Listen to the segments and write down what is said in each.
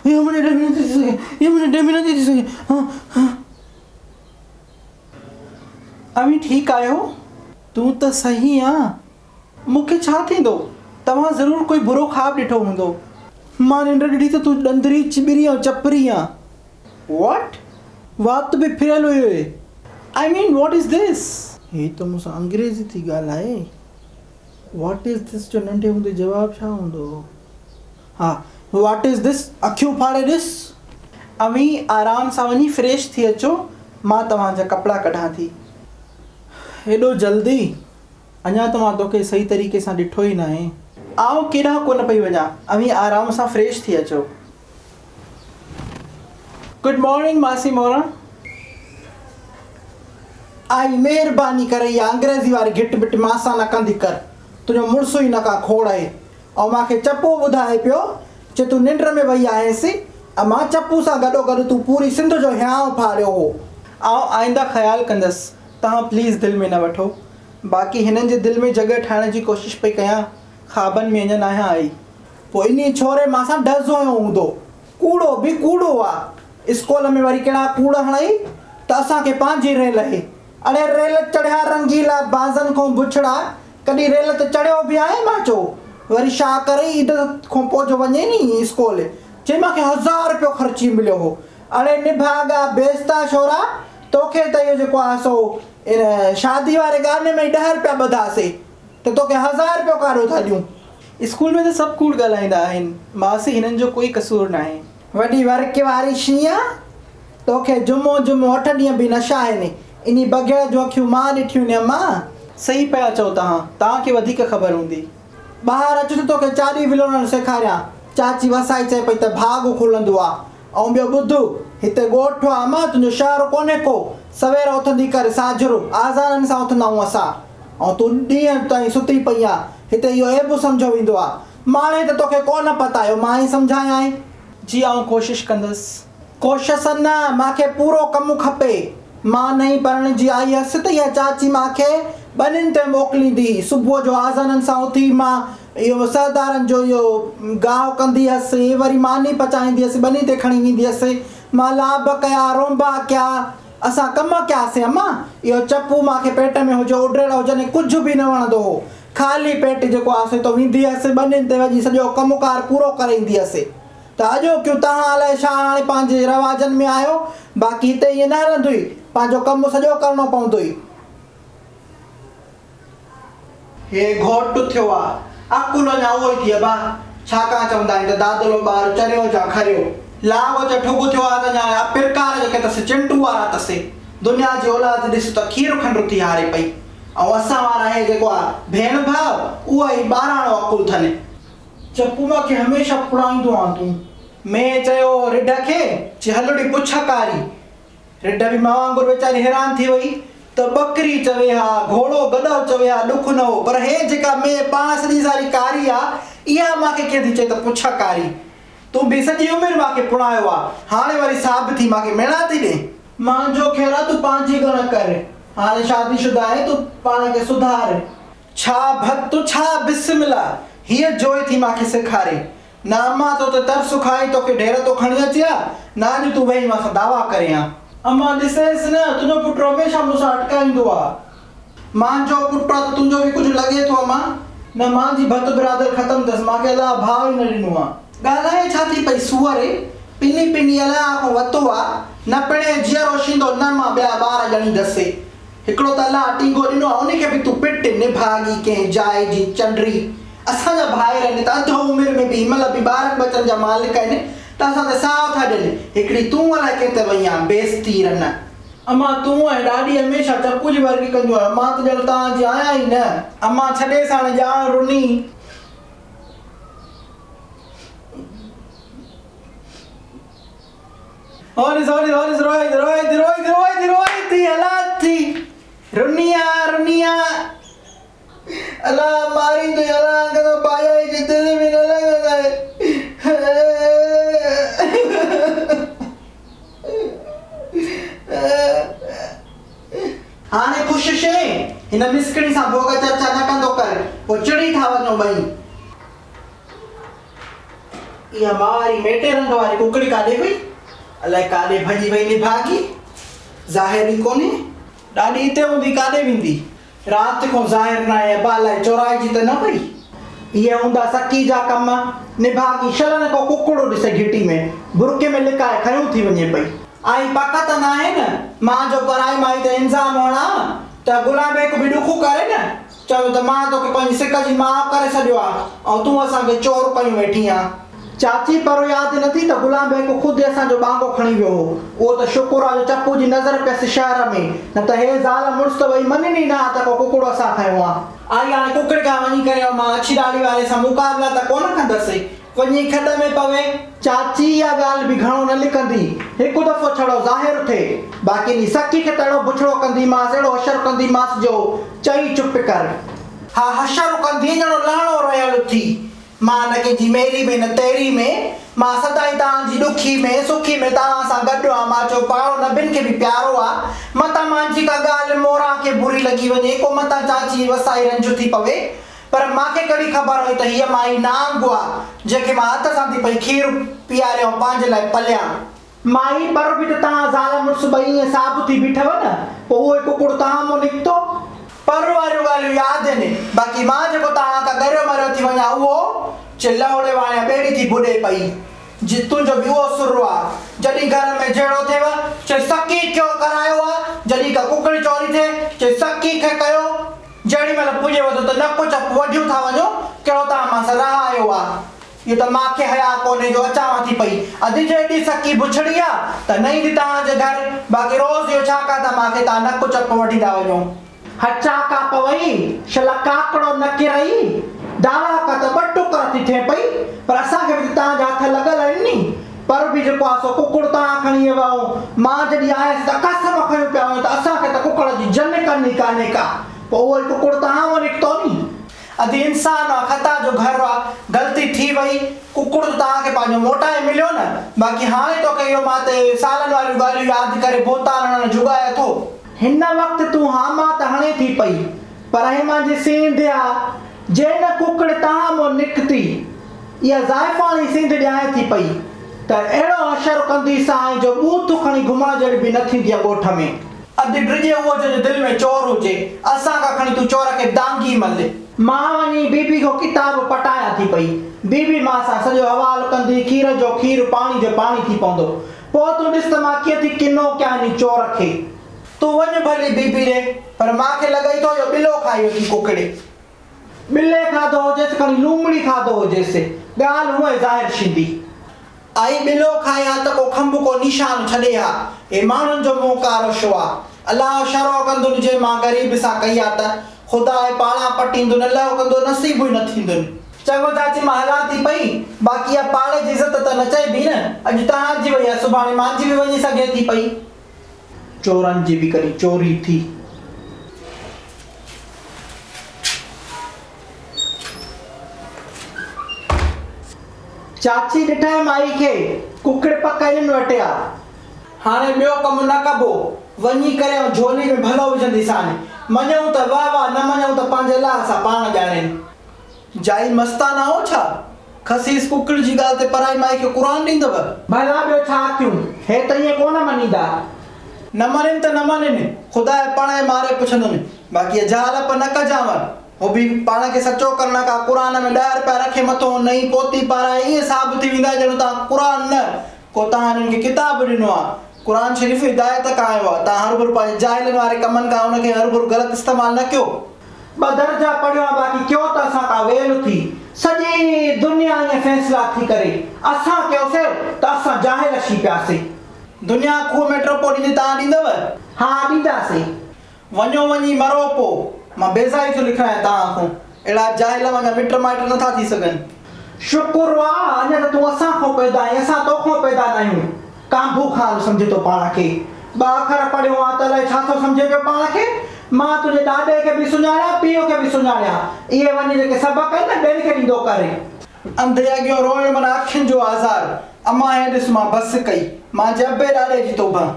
ये मुझे डैमेज थी सके अभी ठीक आयो तू तो सही हाँ मुखे छा थींदो तव्हां ज़रूर कोई बुरो ख्वाब ॾिठो हूंदो मां निंड ॾिठी त तू डंदरी चिबरी ऐं चपरी आ व्हाट वात बि फिरियल हुयो I mean what is this हे तो मूंसां अंग्रेज़ी थी ॻाल्हाए व्हाट इज़ दिस जो नंढे हूंदे जवाब छा हूंदो हा व्हाट इज़ दिस अखियूं फाड़े ॾिस अवी आराम सां वञी फ्रेश थी अचो मां तव्हांजा कपिड़ा कढां थी हेॾो जल्दी अञा त मां तोखे सही तरीक़े सां ॾिठो ई न आहे आउं केॾांहुं कोन पई वञा अवी आराम सां फ्रेश थी अचो गुड मॉर्निंग मासी मोरा आई महिरबानी करे इहा अंग्रेज़ी वारी घिट बिट मासां न कंदी कर तुंहिंजो मुड़ुसु ई न का खोड़ आहे ऐं मूंखे चपू ॿुधाए पियो जे तूं निंड में वई आहिएसि ऐं मां चपू सां गॾोगॾु तूं पूरी सिंध जो हियांव फाड़ियो हो आउं आईंदा ख़्यालु कंदसि तव्हां प्लीज़ दिलि में न वठो बाक़ी हिननि जे दिलि में जॻह ठाहिण जी कोशिशि पई कयां ख़्वाबनि में अञा न आई पोइ इन छोरे मां सां डज़ हुयो हूंदो कूड़ो बि कूड़ो आहे स्कूल में वरी कहिड़ा कूड़ हणाई त असांखे पंहिंजी रेल आहे अड़े रेल चढ़िया रंगीला बाज़नि खां बुछड़ा कॾहिं रेल ते चढ़ियो बि आहे मां चओ वरी छा करे ईद खां पोइ जो वञे नी स्कूल चई मूंखे 1000 रुपयो ख़र्ची मिलियो हो अड़े निभागा बेस्ता छोरा तोखे त इहो जेको आहे सो इन शादी वारे गाने में 10 रुपया ॿधासीं त तोखे 1000 रुपयो काॾो था ॾियूं स्कूल में त सभु कूड़ ॻाल्हाईंदा आहिनि मासी हिननि जो कोई कसूर न आहे वॾी वर्क वारी शींहं तोखे जुमो 8 ॾींहं बि न शाइनि इन बग़ैर जो अखियूं मां ॾिठियूं न मां सही पिया चओ तव्हांखे वधीक ख़बर हूंदी ॿाहिरि अच त तोखे चाॾी विलोणणु सेखारियां चाची वसाई चए पई त भाॻ खुलंदो आहे ऐं ॿियो ॿुध हिते ॻोठु आहे मां तुंहिंजो शहर कोन्हे को सवेर उथंदी करे साझरो आज़ाननि सां उथंदा आहियूं असां ऐं तूं ॾींहं ताईं सुती पई आहे हिते इहो एबु सम्झो वेंदो आहे माणे त तोखे कोन पतायो मां ई सम्झायां जी आउं कोशिशि कंदसि कोशिशि न मूंखे पूरो कमु खपे मां नई पढ़ण जी आई हुअसि त इहा चाची मूंखे ॿनिनि ते मोकिलींदी सुबुह जो आज़ाननि सां उथी मां इहो सरदारनि जो इहो गाहु कंदी हुअसि वरी मानी पचाईंदी हुअसि ॿनी ते खणी वेंदी हुअसि मां लाभ कया रोंबा कया असां कमु कयासीं अम्मा इहो चपू मूंखे पेट में हुजे उॾियल हुजनि कुझु बि न वणंदो हो ख़ाली पेट जेको आहे त वेंदी हुअसि ॿनिनि ते वञी सॼो कमुकार पूरो करे ईंदी हुअसि त अॼोकियूं तव्हां अलाए छा हाणे पंहिंजे रवाजनि में आहियो बाक़ी हिते ईअं न हलंदो ई पंहिंजो कमु सॼो करिणो पवंदो ई हे घोटु थियो आहे अकुल अञा उहो ई थी आहे भाउ छाकाणि चवंदा आहिनि त दादलो ॿारु चरियो जा खरियो लाव जा ठुग थियो आहे त अञा पिरकार जेके अथसि चिंटू वारा अथसि दुनिया जी औलाद ॾिस त खीर खंडु थी हारे पई ऐं असां वारा हे जेको आहे भेण भाउ उहा ई ॿाराणो अकुल अथनि चपू मूंखे हमेशह पुड़ाईंदो आहे तूं मैं चयो रिढ खे जे हलड़ी पुछकारी रिढ बि मां वांगुरु वीचारी हैरान थी वई त बकरी चवे हा घोड़ो गॾो चवे हा ॾुख न हो पर हे जेका में पाण सॼी सारी कारी आहे इहा मूंखे कीअं थी चए त पुछकारी तूं बि सॼी उमिरि मूंखे पुड़ायो आहे हाणे वरी साबित थी मूंखे मेणा थी ॾे मुंहिंजो ख़ैरु आहे तूं पंहिंजी ॻण कर हाणे शादीशुदा आहे तूं पाण खे सुधार छा भत छा बिस्मिल्ला हीअ जोइ थी मूंखे सेखारे न अम्मा तो त तरस खाई तोखे ढेर थो खणी अचे हा न अॼु तूं वेही मां सां दावा करे हा अम्मा ॾिसेसि न तुंहिंजो पुटु हमेशह मूंसां अटकाईंदो आहे मुंहिंजो पुटु आहे त तुंहिंजो बि कुझु लॻे थो अम्मा न मुंहिंजी भत बिरादर ख़तमु अथसि मूंखे अलाह भाउ ई न ॾिनो आहे ॻाल्हाए छा थी पई सूअरे पिनी अलाह खां वरितो आहे न पिणे जीअरो शींदो न मां ॿिया ॿार ॼणींदसि हिकिड़ो त अलाह टींगो ॾिनो आहे उनखे बि तूं पिट निभागी कंहिं जाइ जी चंडरी असांजा भाइर आहिनि त अधु उमिरि में बि हिनमहिल बि 12 बचनि जा मालिक आहिनि त असां त साह था ॾियनि हिकिड़ी तूं अलाए किथे वई आहे बेइज़ती रन अम्मा तूं ऐं ॾाॾी हमेशह चपू जी वर्गी कंदियूं आहे मां त ॼण तव्हांजी आहियां ई न अम्मा छॾे साण ॼाण रुनी थी हालात थी रुनिया अल्लाह मारी तो अल्लाह का तो पाया ही जितने भी न लगा हाने कोशिश है हिन मिस्कड़ी सा भोग चर्चा न कंदो कर वो चिड़ी था वनो बई या मारी मेटे रंग वाली कुकड़ी काॾे वई अलाए काॾे भॼी वई निभागी ज़ाहिर ई कोन्हे ॾाढी हिते हूंदी काॾे वेंदी राति को ज़ाहिर न आहे अलाए चोराइजी त न वई इहे हूंदा सकी जा कम निभागी शलन को कुकड़ो ॾिसे घिटी में बुरके में लिकाए खयूं थी वञे पई आई पक त न आहे न मां जो पराई माई त इंज़ाम हणा त गुलाबे को बि ॾुखो करे न चयो त मां तोखे पंहिंजी सिक जी माफ़ करे छॾियो आहे ऐं तूं असांखे चोर कयूं वेठी आहे चाची पर यादि नथी त गुलाम बेग ख़ुदि असांजो बांगो खणी वियो हो उहो त शुक्र आहे जो चप्पू जी नज़र पियसि शहर में न त हे ज़ाल मुड़ुस त वई मञनी न त को कुकड़ो असां खयो आहे आई हाणे कुकड़ खां वञी करे मां अछी ॾाढ़ी वारे सां मुक़ाबला त कोन कंदसि वञी खॾ में पवे चाची इहा ॻाल्हि बि घणो न लिकंदी हिकु दफ़ो छड़ो ज़ाहिर थिए बाक़ी नी सखी खे त अहिड़ो बुछड़ो कंदीमांसि अहिड़ो हशर कंदीमांसि जो चई चुप कर हा हशर कंदी ॼणो लहणो रहियल थी मां न कंहिंजी मेरी में न तेरी में मां सदाई तव्हांजी ॾुखी में सुखी में तव्हां सां गॾु आहियां मां चयो पाड़ो न ॿिनि खे बि प्यारो आहे मतां मुंहिंजी का ॻाल्हि मोरा खे बुरी लॻी वञे को मतां चाची वसाई रंज थी पवे पर मूंखे कॾहिं ख़बर हुई त हीअ माई नांग आहे जंहिंखे मां हथ सां थी पई खीर पीआरियो पंहिंजे लाइ पलियां माई पर बि त तव्हां ज़ाल मुड़ुस ॿई ईअं साब थी बीठव न पोइ उहो कुकुड़ तव्हां मां निकितो पर वारियूं ॻाल्हियूं यादि आहिनि बाक़ी मां जेको तव्हां खां ॻरियो मरियो थी वञा उहो चिल्लावड़े वाणे ॿेड़ी थी बुॾे पई जितुनि जो बि उहो सुर आहे जॾहिं घर में जहिड़ो थिएव चए सकी खे करायो आहे जॾहिं का कुकड़ी चोरी थिए चए सकी खे कयो जेॾी महिल पुॼे वधो त नक चप वढियूं था वञो कहिड़ो तव्हां मां सलाह आयो आहे इहो त मूंखे हया कोन्हे जो अचांव थी पई अॼु जे एॾी सकी बुछड़ी आहे त न ईंदी तव्हांजे घर बाक़ी रोज़ इहो छा था मूंखे तव्हां नक चप वठी था वञो हचा का पवई शला काकड़ो न किरई दावा का त ॿ टुकड़ा थी थिए पई पर असांखे बि तव्हांजा हथ लॻल आहिनि नी पर बि जेको आहे सो कुकुड़ तव्हां खणी विया मां जॾहिं आयसि त कसम खयूं पिया त असांखे त कुकड़ जी जन करणी कान्हे का पोइ उहो कुकुड़ तव्हां वटि निकितो नी अॼु इंसान आहे ख़ता जो घर आहे ग़लती थी वई कुकुड़ तव्हांखे पंहिंजो मोटाए मिलियो न बाक़ी हाणे तोखे इहो मां ते सालनि वारियूं ॻाल्हियूं यादि करे बोतारण जुगाए थो हिन वक़्तु तूं हा मां त हणे थी पई पर हे मुंहिंजी सींध आहे जे न कुकड़ तव्हां मां निकिती इहा ज़ाइफ़ाणी सींध ॾियारे थी पई त अहिड़ो हशर कंदी साईं जो बूथ खणी घुमण जहिड़ी बि न थींदी आहे ॻोठ में अॼु ड्रिजे उहो जो दिलि में चोर हुजे असां खां खणी तूं चोर खे दांगी मल मां वञी बीबी खां किताब पटाया थी पई बीबी मां सां सॼो हवालो कंदी खीर जो खीर पाणी जो पाणी थी पवंदो पोइ तूं ॾिस त मां कीअं थी किनो कयां नी चोर खे तूं वञ भली बीबी ॾे पर मूंखे लॻे थो इहो ॿिलो खाई थी कुकड़ी ॿिले खाधो हुजेसि खणी लूमड़ी खाधो हुजेसि ॻाल्हि हूअं ज़ाहिर थींदी आई ॿिलो खाए हा त को खंभ को निशान छॾे हा हे माण्हुनि जो मोकारो शो आहे अलाह शरो कंदुनि जे मां ग़रीब सां कई आहे त ख़ुदा पाणा पटींदुनि अलाह कंदो नसीब ई न थींदुनि चङो चाची मां हलां थी पई बाक़ी इहा पाड़े जी इज़त त न चइबी न अॼु तव्हांजी वई आहे सुभाणे मुंहिंजी बि वञी सघे थी पई चोरनि जी बि कॾहिं चोरी थी चाची ॾिठई माई खे कुकड़ पकाइनि वटिया हाणे ॿियो कमु न कबो वञी करे झोली में भलो विझंदीसांनि मञूं त वाह वाह न मञूं त पंहिंजे लाइ असां पाण ॼाणनि जाई मस्ताना हो छा खसीस कुकड़ जी ॻाल्हि ते पराई माई खे क़ुर ॾींदव भला ॿियो छा कयूं हे त ईअं कोन मञींदा न मञनि त न मञनि ख़ुदा पाण मारे पुछंदुमि बाक़ी जहालप न कजांव वो भी पाण खे सचो करण का कुरान में 10 रुपया रखे मथो नई पोती पाराए ईअं साबित थी वेंदा ॼणो तव्हां कुरान न को तव्हां हिननि खे किताब ॾिनो आहे कुरान शरीफ़ हिदायत खां आयो आहे तव्हां हर भुर पंहिंजे जाहिलनि वारे कमनि खां हुनखे हर भुर ग़लति इस्तेमालु न कयो 2 दर्जा पढ़ियो आहे बाक़ी कयो त असां का वेल थी सॼी दुनिया ईअं फ़ैसिला थी करे असां कयोसीं त असां जाहिल थी पियासीं दुनिया खूह में टपो ॾींदी तव्हां ॾींदव हा ॾींदासीं वञो वञी मरो पोइ मां बेज़ारी थो लिखायां तव्हां खां अहिड़ा जाहिल मुंहिंजा मिट माइट नथा थी सघनि शुक्र आहे अञा त तूं असां खां पैदा आहीं असां तोखां पैदा न आहियूं कांभू ख़ान सम्झे थो पाण खे 2 अखर पढ़ियो आहे त अलाए छा थो सम्झे पियो पाण खे मां तुंहिंजे ॾाॾे खे बि सुञाणिया पीउ खे बि सुञाणिया इहे वञी जेके सबक़ आहिनि न ॿियनि खे ॾींदो करे अंधे अॻियां रोइण माना अखियुनि जो आज़ार अमां हे ॾिस मां बसि कई मां जबे ॾाॾे जी तोबा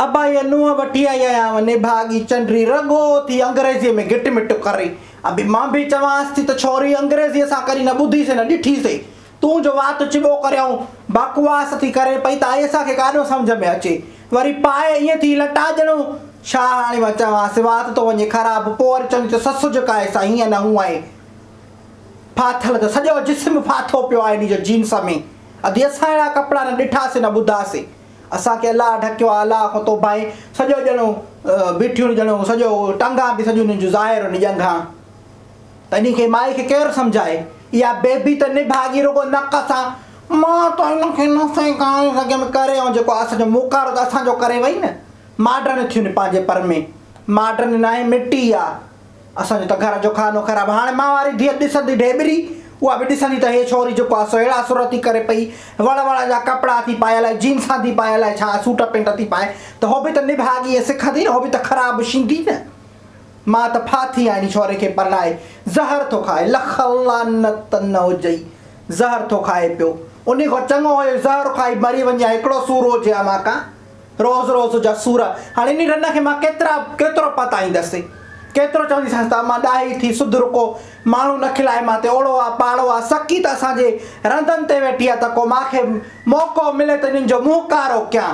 अबा ये नुंहुं वठी आई आहियां निभागी चंडरी रगो थी अंग्रेज़ीअ में गिट मिट करे अभी मां भी चवांसि थी त छोरी अंग्रेज़ी असां करी न ॿुधीसीं न ॾिठीसीं, तूं जो वात चिॿो करियऊं बकवास थी करे पई त असांखे काॾो सम्झ में अचे, वरी पाए ईअं थी लटा ॼणो छा हाणे मां चवांसि वात थो वञे ख़राबु, पोइ वरी चवंदी त ससु जेका आहे सा हीअं न हूअं आहे, फाथल त सॼो जिस्म फाथो पियो आहे इन जो जींस में। अॼु असां अहिड़ा कपिड़ा न ॾिठासीं न ॿुधासीं, असांखे अलाह ढकियो आहे, अलाह खां तो भाई सॼो ॼणो बीठियूं ॼणो सॼो टंगा बि सॼियूं जो ज़ाहिर हुन ॼंघां, त इन खे माई खे केरु सम्झाए। इहा बेबी त निभागी रुॻो नक सां, मां त हिनखे न सघे में करे ऐं जेको असांजो मुकारो त असांजो करे वई न, मॉडर्न थियूं न पंहिंजे पर में, मॉडर्न न आहे मिटी आहे, असांजो त घर जो खानो ख़राबु। हाणे मां वारी धीअ ॾिसंदी ढेबरी, उहा बि ॾिसंदी त हे छोरी जेको आहे सो अहिड़ा सुर थी करे पई, वड़ वड़ जा कपिड़ा थी पायल आहे, जींसां थी पायल आहे, छा सूट पेंट थी पाए, त हो बि त निभागी सिखंदी न, हो बि त ख़राबु शींदी न। मां त फाथी आहियां छोरे खे परणाए, ज़हर थो खाए, लख लानत न हुजई, ज़हर थो खाए पियो, उन खां चङो हुयो ज़हर खाई मरी वञे, हिकिड़ो सूर हुजे हा मां का रोज़ रोज़ जा सूर। हाणे इन रन खे मां केतिरो पताईंदसि, केतिरो चवंदीसांसि त मां ॾाही थी सुध रुको, माण्हू न खिलाए मां ते ओड़ो आहे पाड़ो आहे, सकी त असांजे रंधनि ते वेठी आहे, त को मूंखे मौक़ो मिले त इन्हनि जो मुंहुं कारो कयां।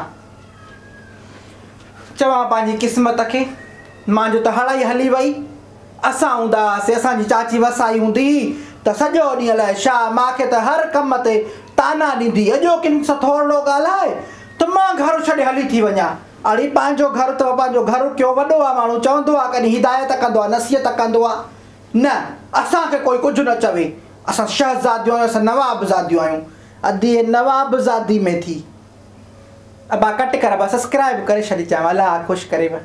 चवां पंहिंजी क़िस्मत खे, मुंहिंजो त हड़ई हली वई, असां हूंदा हुआसीं, असांजी चाची वसाई हूंदी त सॼो ॾींहुं अलाए छा मूंखे त हर कम ते ताना ॾींदी, अॼो किन सां थोरो ॻाल्हाए त मां घर छॾे हली थी वञा। अड़े पंहिंजो घर त पंहिंजो घर कयो वॾो आहे, माण्हू चवंदो आहे कॾहिं हिदायत कंदो आहे, नसीहत कंदो आहे, न असांखे कोई कुझु न चवे, असां शहज़ादियूं आहियूं, असां नवाबज़ादियूं आहियूं। अॼु इहे नवाबज़ादी में थी अबा कट कर, अबा सब्सक्राइब करे छॾी, अलाह ख़ुशि करेव।